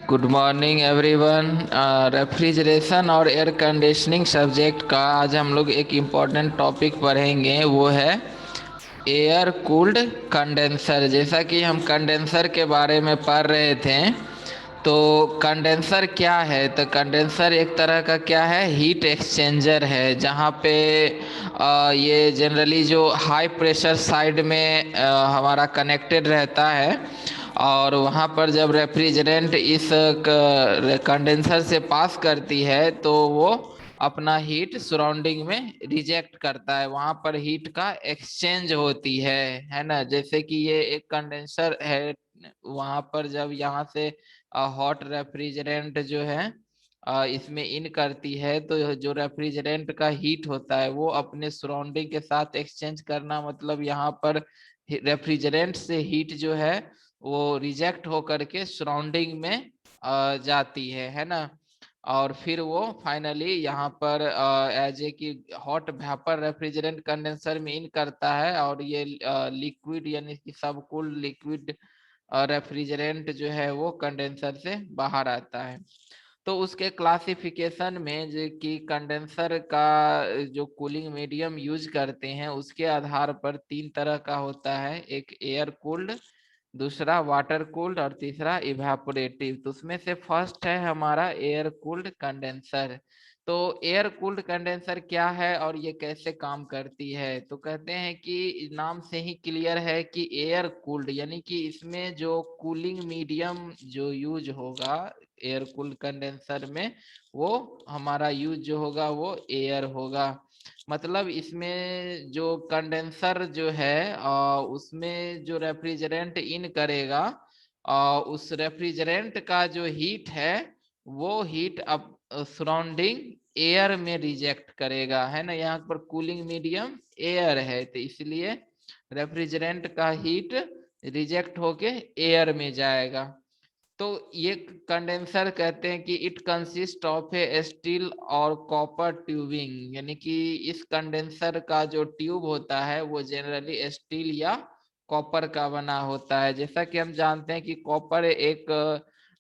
Good morning everyone. Refrigeration और air conditioning subject का आज हम लोग एक इम्पॉर्टेंट टॉपिक पढ़ेंगे, वो है एयर कूल्ड कंडेंसर। जैसा कि हम कंडेंसर के बारे में पढ़ रहे थे, तो कंडेंसर क्या है? तो कंडेंसर एक तरह का क्या है, हीट एक्सचेंजर है, जहाँ पे ये जनरली जो हाई प्रेशर साइड में हमारा कनेक्टेड रहता है, और वहाँ पर जब रेफ्रिजरेंट इस कंडेंसर से पास करती है तो वो अपना हीट सराउंडिंग में रिजेक्ट करता है। वहाँ पर हीट का एक्सचेंज होती है ना। जैसे कि ये एक कंडेंसर है, वहाँ पर जब यहाँ से हॉट रेफ्रिजरेंट जो है इसमें इन करती है, तो जो रेफ्रिजरेंट का हीट होता है वो अपने सराउंडिंग के साथ एक्सचेंज करना, मतलब यहाँ पर रेफ्रिजरेंट से हीट जो है वो रिजेक्ट होकर के सराउंडिंग में जाती है ना। और फिर वो फाइनली यहाँ पर एज ए कि हॉट वेपर रेफ्रिजरेंट कंडेंसर में इन करता है, और ये लिक्विड यानी कि सब कूल्ड लिक्विड रेफ्रिजरेंट जो है वो कंडेंसर से बाहर आता है। तो उसके क्लासिफिकेशन में जो कि कंडेंसर का जो कूलिंग मीडियम यूज करते हैं उसके आधार पर तीन तरह का होता है। एक एयर कूल्ड, दूसरा वाटर कूल्ड, और तीसरा इवेपोरेटिव। तो उसमें से फर्स्ट है हमारा एयर कूल्ड कंडेंसर। तो एयर कूल्ड कंडेंसर क्या है और ये कैसे काम करती है? तो कहते हैं कि नाम से ही क्लियर है कि एयर कूल्ड यानी कि इसमें जो कूलिंग मीडियम जो यूज होगा एयर कूल्ड कंडेंसर में, वो हमारा यूज जो होगा वो एयर होगा। मतलब इसमें जो कंडेंसर जो है उसमें जो रेफ्रिजरेंट इन करेगा, उस रेफ्रिजरेंट का जो हीट है वो हीट अब सराउंडिंग एयर में रिजेक्ट करेगा, है ना। यहाँ पर कूलिंग मीडियम एयर है, तो इसलिए रेफ्रिजरेंट का हीट रिजेक्ट होके एयर में जाएगा। तो ये कंडेंसर कहते हैं कि it consist of A steel और कॉपर ट्यूबिंग, यानी कि इस कंडेंसर का जो ट्यूब होता है वो जनरली स्टील या कॉपर का बना होता है। जैसा कि हम जानते हैं कि कॉपर एक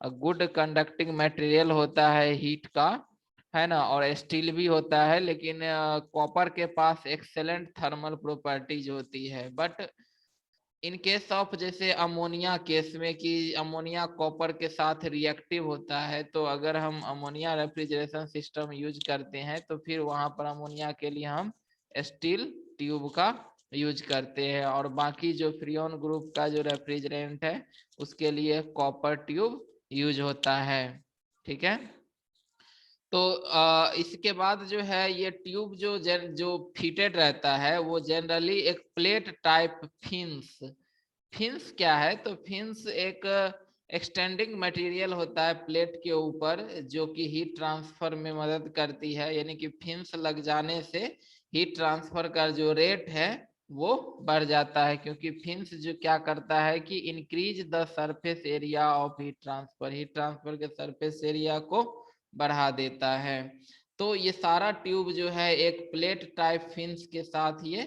गुड कंडक्टिंग मटेरियल होता है हीट का, है ना, और स्टील भी होता है, लेकिन कॉपर के पास एक्सेलेंट थर्मल प्रॉपर्टीज होती है। बट इन केस ऑफ जैसे अमोनिया केस में कि अमोनिया कॉपर के साथ रिएक्टिव होता है, तो अगर हम अमोनिया रेफ्रिजरेशन सिस्टम यूज करते हैं तो फिर वहां पर अमोनिया के लिए हम स्टील ट्यूब का यूज करते हैं, और बाकी जो फ्रियोन ग्रुप का जो रेफ्रिजरेंट है उसके लिए कॉपर ट्यूब यूज होता है। ठीक है। तो इसके बाद जो है ये ट्यूब जो फिटेड रहता है वो जनरली एक प्लेट टाइप फिन्स। फिन्स क्या है? तो फिन्स एक एक्सटेंडिंग मटेरियल होता है प्लेट के ऊपर, जो कि हीट ट्रांसफर में मदद करती है। यानी कि फिन्स लग जाने से हीट ट्रांसफर का जो रेट है वो बढ़ जाता है, क्योंकि फिन्स जो क्या करता है कि increase the surface area of heat transfer के सरफेस एरिया को बढ़ा देता है। तो ये सारा ट्यूब जो है एक प्लेट टाइप फिन्स के साथ ये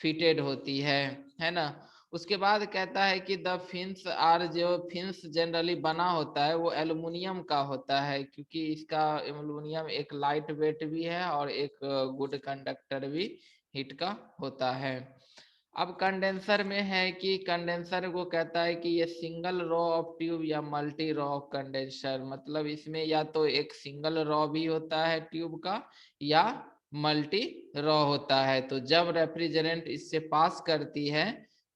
फिटेड होती है ना। उसके बाद कहता है कि द फिन्स आर, जो फिन्स जनरली बना होता है वो एल्युमिनियम का होता है, क्योंकि इसका एल्युमिनियम एक लाइट वेट भी है और एक गुड कंडक्टर भी हीट का होता है। अब कंडेंसर में है कि कंडेंसर को कहता है कि ये सिंगल रॉ ऑफ ट्यूब या मल्टी रॉ ऑफ कंडेंसर, मतलब इसमें या तो एक सिंगल रॉ भी होता है ट्यूब का या मल्टी रॉ होता है। तो जब रेफ्रिजरेंट इससे पास करती है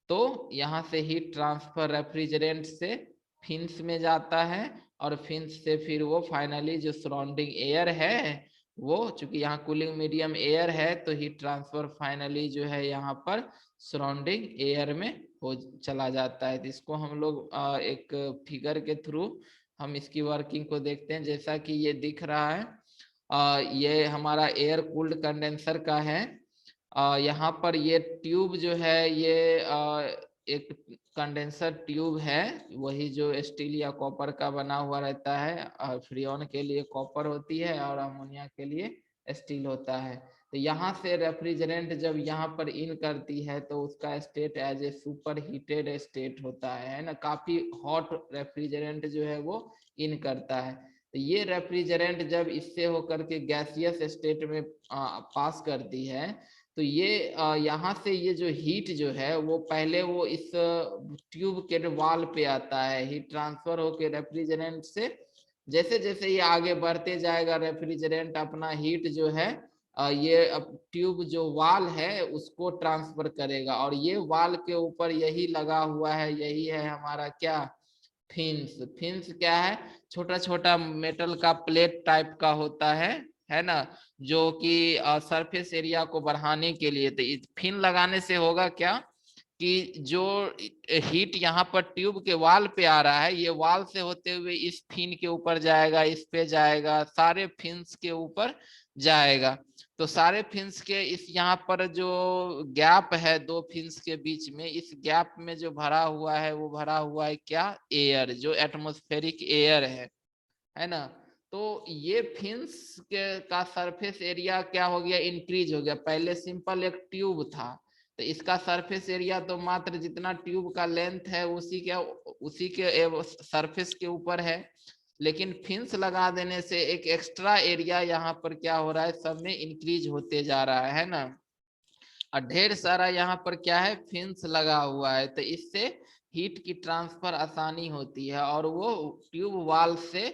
तो यहाँ से हीट ट्रांसफर रेफ्रिजरेंट से फिन्स में जाता है, और फिन्स से फिर वो फाइनली जो सराउंडिंग एयर है वो, चूंकि यहाँ कूलिंग मीडियम एयर है, तो हीट ट्रांसफर फाइनली जो है यहाँ पर सराउंडिंग एयर में हो चला जाता है। तो इसको हम लोग एक फिगर के थ्रू हम इसकी वर्किंग को देखते हैं। जैसा कि ये दिख रहा है, ये हमारा एयर कूल्ड कंडेंसर का है। यहाँ पर ये ट्यूब जो है ये एक कंडेंसर ट्यूब है, वही जो स्टील या कॉपर का बना हुआ रहता है। फ्रियोन के लिए कॉपर होती है और अमोनिया के लिए स्टील होता है। तो यहाँ से रेफ्रिजरेंट जब यहाँ पर इन करती है तो उसका state as a super heated state होता है ना, काफी हॉट रेफ्रिजरेंट जो है वो इन करता है। तो ये रेफ्रिजरेंट जब इससे होकर के गैसियस स्टेट में पास करती है तो ये यहाँ से ये जो हीट जो है वो पहले वो इस ट्यूब के वाल पे आता है, हीट ट्रांसफर होके रेफ्रिजरेंट से जैसे जैसे ये आगे बढ़ते जाएगा रेफ्रिजरेंट अपना हीट जो है ये ट्यूब जो वाल है उसको ट्रांसफर करेगा, और ये वाल के ऊपर यही लगा हुआ है, यही है हमारा क्या, फिन्स। फिन्स क्या है, छोटा छोटा मेटल का प्लेट टाइप का होता है ना, जो कि सरफेस एरिया को बढ़ाने के लिए। तो फिन लगाने से होगा क्या कि जो हीट यहाँ पर ट्यूब के वाल पे आ रहा है, ये वाल से होते हुए इस फिन के ऊपर जाएगा, इस पे जाएगा, सारे फिन्स के ऊपर जाएगा। तो सारे फिन्स के इस यहाँ पर जो गैप है दो फिन्स के बीच में, इस गैप में जो भरा हुआ है वो भरा हुआ है क्या, एयर, जो एटमॉस्फेरिक एयर है ना। तो ये फिन्स के का सरफेस एरिया क्या हो गया, इंक्रीज हो गया। पहले सिंपल एक ट्यूब था तो इसका सरफेस एरिया तो मात्र जितना ट्यूब का लेंथ है उसी के सरफेस के ऊपर है, लेकिन फिन्स लगा देने से एक एक्स्ट्रा एरिया यहाँ पर क्या हो रहा है, सब में इंक्रीज होते जा रहा है ना। और ढेर सारा यहाँ पर क्या है, फिन्स लगा हुआ है, तो इससे हीट की ट्रांसफर आसानी होती है और वो ट्यूब वाल से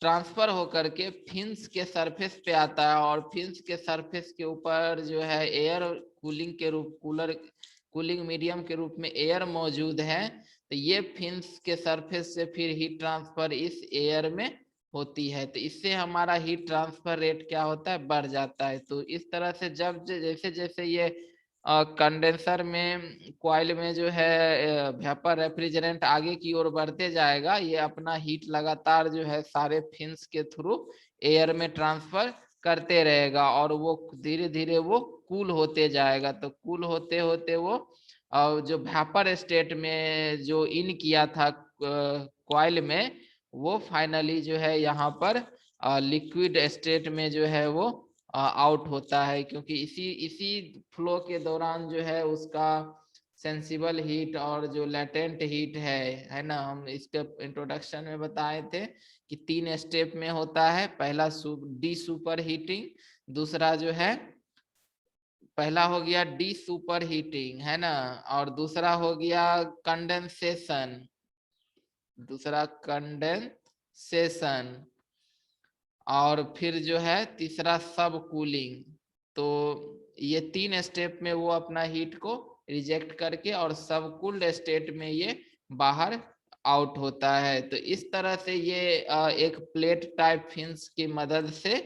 ट्रांसफर होकर के फिन्स के सरफेस पे आता है, और फिन्स के सरफेस के ऊपर जो है एयर कूलिंग के रूप कूलिंग मीडियम के रूप में एयर मौजूद है। तो ये फिन्स के सरफेस से फिर हीट ट्रांसफर इस एयर में होती है, तो इससे हमारा हीट ट्रांसफर रेट क्या होता है, बढ़ जाता है। तो इस तरह से जब जैसे जैसे ये कंडेंसर में कॉइल में जो है वेपर रेफ्रिजरेंट आगे की ओर बढ़ते जाएगा, ये अपना हीट लगातार जो है सारे फिन्स के थ्रू एयर में ट्रांसफर करते रहेगा, और वो धीरे धीरे वो कूल होते जाएगा। तो कूल होते होते वो जो वेपर स्टेट में जो इन किया था कॉइल में, वो फाइनली जो है यहाँ पर लिक्विड स्टेट में जो है वो आउट होता है, क्योंकि इसी इसी फ्लो के दौरान जो है उसका सेंसिबल हीट और जो लेटेंट हीट है ना, हम इसके इंट्रोडक्शन में बताए थे कि 3 स्टेप में होता है। पहला डी सुपर हीटिंग, दूसरा जो है पहला हो गया डी सुपर हीटिंग है ना, और दूसरा हो गया कंडेंसेशन, दूसरा कंडेंसेशन, और फिर जो है तीसरा सब कूलिंग। तो ये 3 स्टेप में वो अपना हीट को रिजेक्ट करके और सब कूल्ड स्टेट में ये बाहर आउट होता है। तो इस तरह से ये एक प्लेट टाइप फिन्स की मदद से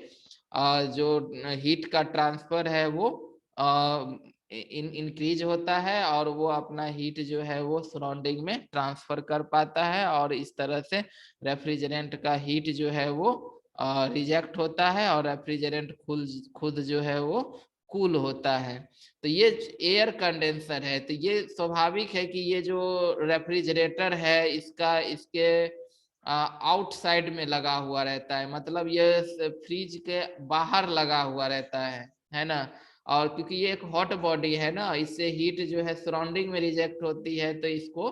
जो हीट का ट्रांसफर है वो इंक्रीज होता है, और वो अपना हीट जो है वो सराउंडिंग में ट्रांसफर कर पाता है, और इस तरह से रेफ्रिजरेंट का हीट जो है वो रिजेक्ट होता है और रेफ्रिजरेंट खुद खुद जो है वो कूल होता है। तो ये एयर कंडेंसर है। तो ये स्वाभाविक है कि ये जो रेफ्रिजरेटर है इसका इसके आउटसाइड में लगा हुआ रहता है, मतलब ये फ्रिज के बाहर लगा हुआ रहता है ना। और क्योंकि ये एक हॉट बॉडी है ना, इससे हीट जो है सराउंडिंग में रिजेक्ट होती है, तो इसको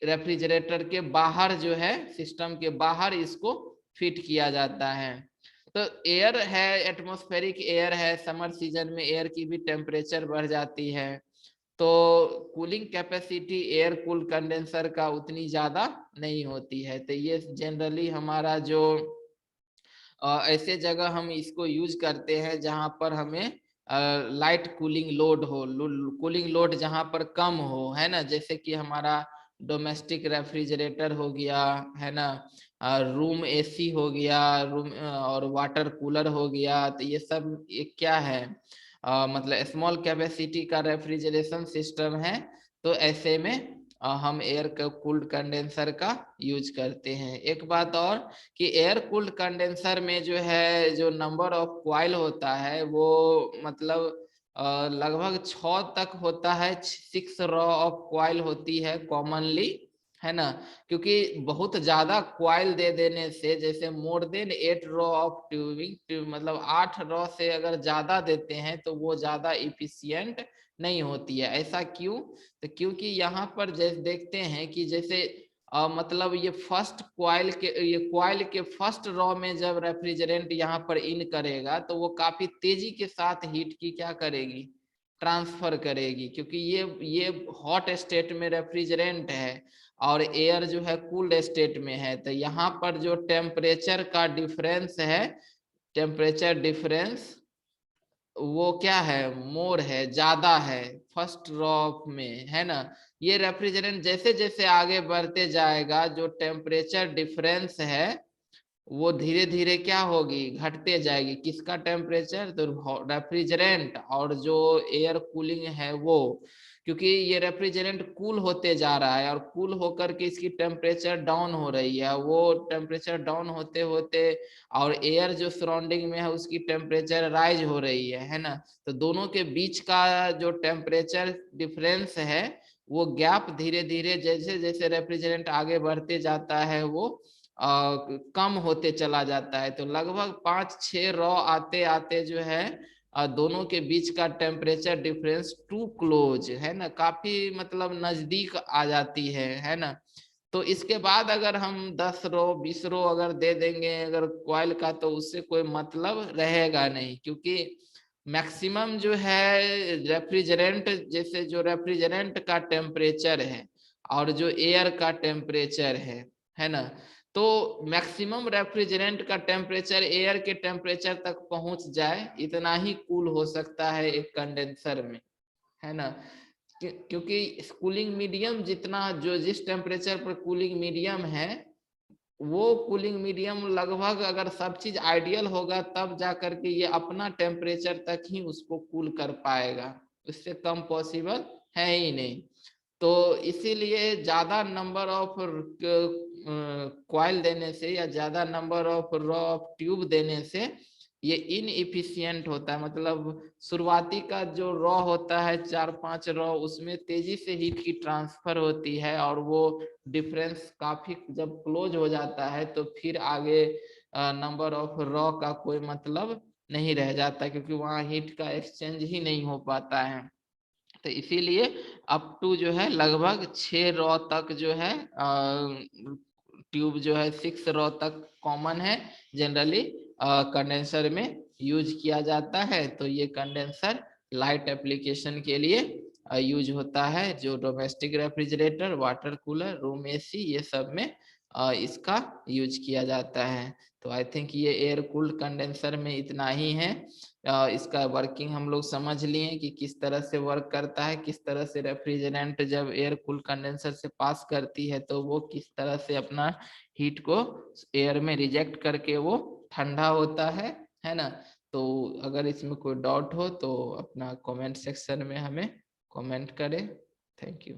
रेफ्रिजरेटर के बाहर जो है, सिस्टम के बाहर इसको फिट किया जाता है। तो एयर है, एटमॉस्फेरिक एयर है, समर सीजन में एयर की भी टेम्परेचर बढ़ जाती है, तो cooling capacity air cool condenser का उतनी ज्यादा नहीं होती है। तो ये जनरली हमारा जो ऐसे जगह हम इसको यूज करते हैं जहां पर हमें लाइट कूलिंग लोड हो, कूलिंग लोड जहां पर कम हो, है ना, जैसे कि हमारा डोमेस्टिक रेफ्रिजरेटर हो गया, है ना, रूम एसी हो गया, रूम और वाटर कूलर हो गया। तो ये सब एक क्या है, मतलब स्मॉल कैपेसिटी का रेफ्रिजरेशन सिस्टम है। तो ऐसे में हम एयर कूल्ड कंडेंसर का यूज करते हैं। एक बात और कि एयर कूल्ड कंडेंसर में जो है जो नंबर ऑफ कॉइल होता है वो मतलब लगभग 6 तक होता है, 6 रॉ ऑफ कॉइल होती है कॉमनली, है ना, क्योंकि बहुत ज्यादा क्वाइल दे देने से, जैसे more than 8 row of tubing, मतलब 8 रो से अगर ज्यादा देते हैं तो वो ज्यादा इफिशियंट नहीं होती है। ऐसा क्यों? तो क्योंकि यहाँ पर जैसे देखते हैं कि जैसे मतलब ये क्वाइल के फर्स्ट रॉ में जब रेफ्रिजरेंट यहाँ पर इन करेगा तो वो काफी तेजी के साथ हीट की क्या करेगी, ट्रांसफर करेगी, क्योंकि ये हॉट स्टेट में रेफ्रिजरेंट है और एयर जो है कूल्ड स्टेट में है। तो यहाँ पर जो टेम्परेचर का डिफरेंस है, टेम्परेचर डिफरेंस वो क्या है, मोर है, ज्यादा है फर्स्ट रॉ में, है ना। ये रेफ्रिजरेंट जैसे जैसे आगे बढ़ते जाएगा, जो टेम्परेचर डिफरेंस है वो धीरे धीरे क्या होगी, घटते जाएगी। किसका टेम्परेचर, तो रेफ्रिजरेंट और जो एयर कूलिंग है वो, क्योंकि ये रेफ्रिजरेंट कूल होते जा रहा है और कूल होकर के इसकी टेम्परेचर डाउन हो रही है, वो टेम्परेचर डाउन होते होते और एयर जो सराउंडिंग में है उसकी टेम्परेचर राइज हो रही है ना। तो दोनों के बीच का जो टेम्परेचर डिफरेंस है वो गैप धीरे धीरे जैसे जैसे रेफ्रिजरेंट आगे बढ़ते जाता है वो कम होते चला जाता है। तो लगभग 5-6 रॉ आते आते जो है दोनों के बीच का टेम्परेचर डिफरेंस टू क्लोज, है ना, काफी मतलब नजदीक आ जाती है ना। तो इसके बाद अगर हम 10 रो 20 रो अगर दे देंगे अगर क्वाइल का, तो उससे कोई मतलब रहेगा नहीं, क्योंकि मैक्सिमम जो है रेफ्रिजरेंट, जैसे जो रेफ्रिजरेंट का टेम्परेचर है और जो एयर का टेम्परेचर है ना, तो मैक्सिमम रेफ्रिजरेंट का टेम्परेचर एयर के टेम्परेचर तक पहुंच जाए, इतना ही कूल हो सकता है एक कंडेंसर में, है ना। क्योंकि कूलिंग मीडियम जितना, जो जिस टेम्परेचर पर कूलिंग मीडियम है, वो कूलिंग मीडियम लगभग अगर सब चीज आइडियल होगा तब जा करके ये अपना टेम्परेचर तक ही उसको कूल कर पाएगा, उससे कम पॉसिबल है ही नहीं। तो इसीलिए ज्यादा नंबर ऑफ क्वाइल देने से या ज्यादा number of raw of tube देने से ये इनएफिशिएंट होता है। मतलब शुरुआती का जो रॉ होता है 4-5 रॉ, उसमें तेजी से हीट की ट्रांसफर होती है और वो डिफरेंस काफी जब क्लोज हो जाता है तो फिर आगे नंबर ऑफ रॉ का कोई मतलब नहीं रह जाता, क्योंकि वहाँ हीट का एक्सचेंज ही नहीं हो पाता है। तो इसीलिए अप टू जो है लगभग 6 रॉ तक जो है ट्यूब जो है 6 रॉ तक कॉमन है जनरली कंडेंसर में यूज किया जाता है। तो ये कंडेंसर लाइट एप्लीकेशन के लिए यूज होता है, जो domestic refrigerator, water cooler, room AC, ये सब में इसका यूज किया जाता है। तो आई थिंक ये एयर कूल्ड कंडेंसर में इतना ही है। इसका वर्किंग हम लोग समझ लिए कि किस तरह से वर्क करता है, किस तरह से रेफ्रिजरेंट जब एयर कूल कंडेंसर से पास करती है तो वो किस तरह से अपना हीट को एयर में रिजेक्ट करके वो ठंडा होता है ना। तो अगर इसमें कोई डाउट हो तो अपना कमेंट सेक्शन में हमें कमेंट करें। Thank you.